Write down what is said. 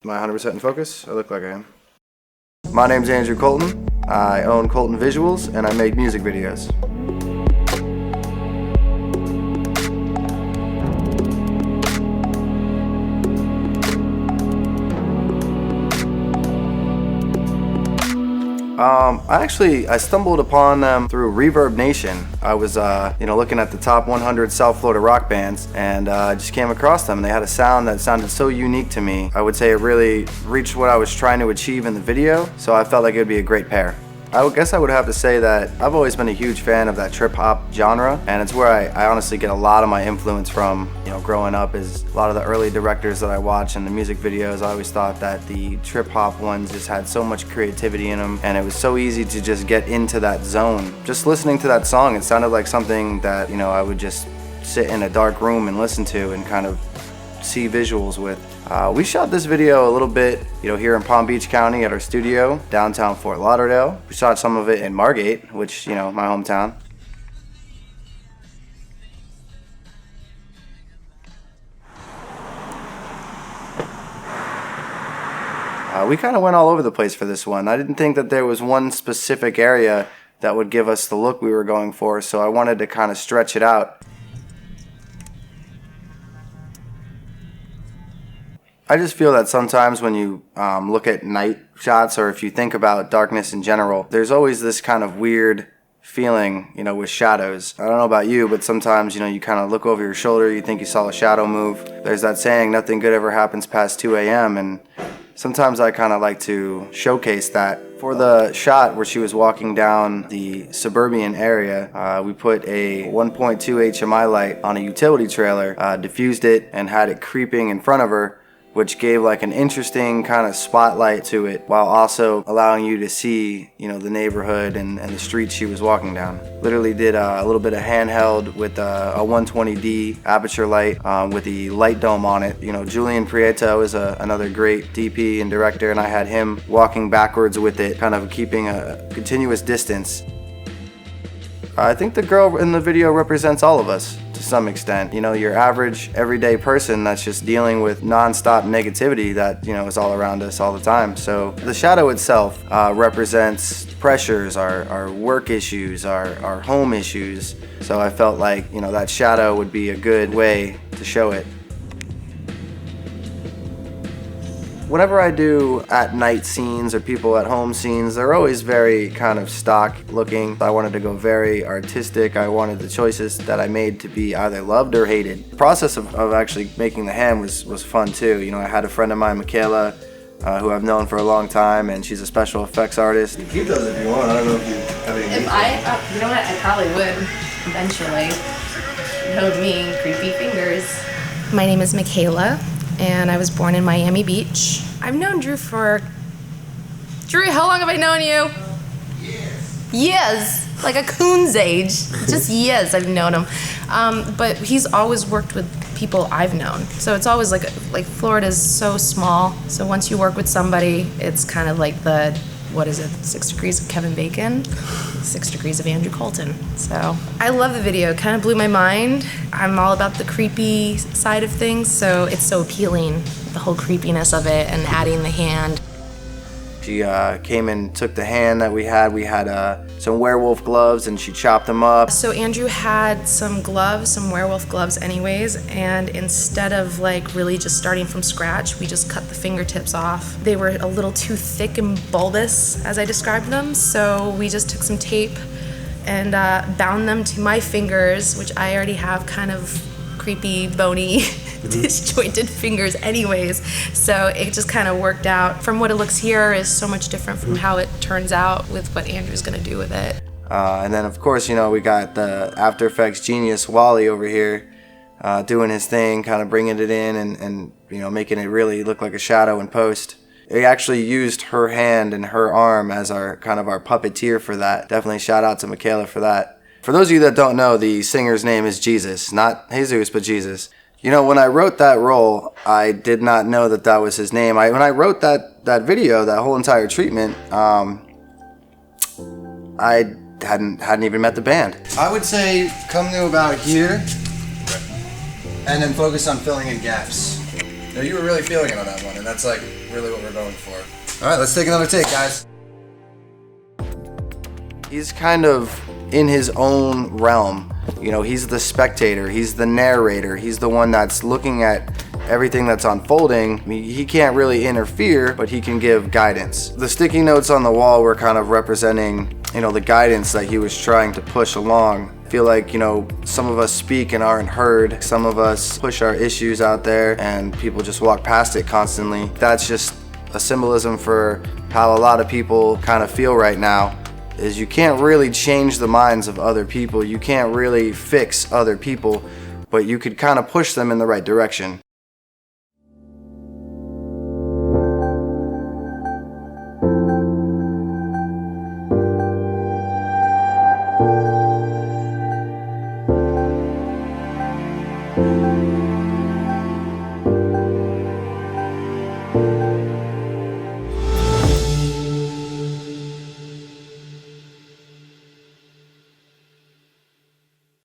Am I 100% in focus? I look like I am. My name's Andrew Colton. I own Colton Visuals and I make music videos. I stumbled upon them through Reverb Nation. I was, looking at the top 100 South Florida rock bands, and I just came across them. And they had a sound that sounded so unique to me. I would say it really reached what I was trying to achieve in the video, so I felt like it would be a great pair. I guess I would have to say that I've always been a huge fan of that trip hop genre, and it's where I honestly get a lot of my influence from. Growing up, is a lot of the early directors that I watch and the music videos. I always thought that the trip hop ones just had so much creativity in them, and it was so easy to just get into that zone. Just listening to that song, it sounded like something that I would just sit in a dark room and listen to and kind of see visuals with. We shot this video a little bit, here in Palm Beach County at our studio, downtown Fort Lauderdale. We shot some of it in Margate, which, my hometown. We kind of went all over the place for this one. I didn't think that there was one specific area that would give us the look we were going for, so I wanted to kind of stretch it out. I just feel that sometimes when you look at night shots, or if you think about darkness in general, there's always this kind of weird feeling, with shadows. I don't know about you, but sometimes, you kind of look over your shoulder, you think you saw a shadow move. There's that saying, nothing good ever happens past 2 a.m. and sometimes I kind of like to showcase that. For the shot where she was walking down the suburban area, we put a 1.2 HMI light on a utility trailer, diffused it, and had it creeping in front of her, which gave like an interesting kind of spotlight to it, while also allowing you to see, the neighborhood and the street she was walking down. Literally did a little bit of handheld with a 120D aperture light with the light dome on it. Julian Prieto is another great DP and director, and I had him walking backwards with it, kind of keeping a continuous distance. I think the girl in the video represents all of us to some extent. Your average everyday person that's just dealing with non-stop negativity that, is all around us all the time. So the shadow itself represents pressures, our work issues, our home issues. So I felt like, that shadow would be a good way to show it. Whenever I do at night scenes or people at home scenes, they're always very kind of stock looking. I wanted to go very artistic. I wanted the choices that I made to be either loved or hated. The process of actually making the hand was fun too. I had a friend of mine, Michaela, who I've known for a long time, and she's a special effects artist. You can keep those if you want. I don't know if you have any. If I probably would eventually. Know me, creepy fingers. My name is Michaela, and I was born in Miami Beach. I've known Drew, how long have I known you? Years, like a coon's age. Just years I've known him. But he's always worked with people I've known. So it's always like Florida's so small. So once you work with somebody, it's kind of like 6 degrees of Kevin Bacon, 6 degrees of Andrew Colton. So I love the video. It kind of blew my mind. I'm all about the creepy side of things, so it's so appealing, the whole creepiness of it and adding the hand. She came and took the hand that we had. We had some werewolf gloves, and she chopped them up. So Andrew had some gloves, some werewolf gloves anyways, and instead of really just starting from scratch, we just cut the fingertips off. They were a little too thick and bulbous, as I described them, so we just took some tape and bound them to my fingers, which I already have kind of creepy, bony, disjointed fingers anyways, so it just kind of worked out. From what it looks here is so much different from how it turns out with what Andrew's gonna do with it. And then of course, we got the After Effects genius Wally over here doing his thing, kind of bringing it in and making it really look like a shadow in post. We actually used her hand and her arm as our puppeteer for that. Definitely shout out to Michaela for that. For those of you that don't know, the singer's name is Jesus, not Jesus, but Jesus. When I wrote that role, I did not know that was his name. When I wrote that video, that whole entire treatment, I hadn't even met the band. I would say come to about here, and then focus on filling in gaps. No, you were really feeling it on that one, and that's like really what we're going for. All right, let's take another take, guys. He's kind of in his own realm. You know, he's the spectator, he's the narrator, he's the one that's looking at everything that's unfolding. I mean, he can't really interfere, but he can give guidance. The sticky notes on the wall were kind of representing, you know, the guidance that he was trying to push along. I feel like, you know, some of us speak and aren't heard. Some of us push our issues out there and people just walk past it constantly. That's just a symbolism for how a lot of people kind of feel right now. Is you can't really change the minds of other people. You can't really fix other people, but you could kind of push them in the right direction.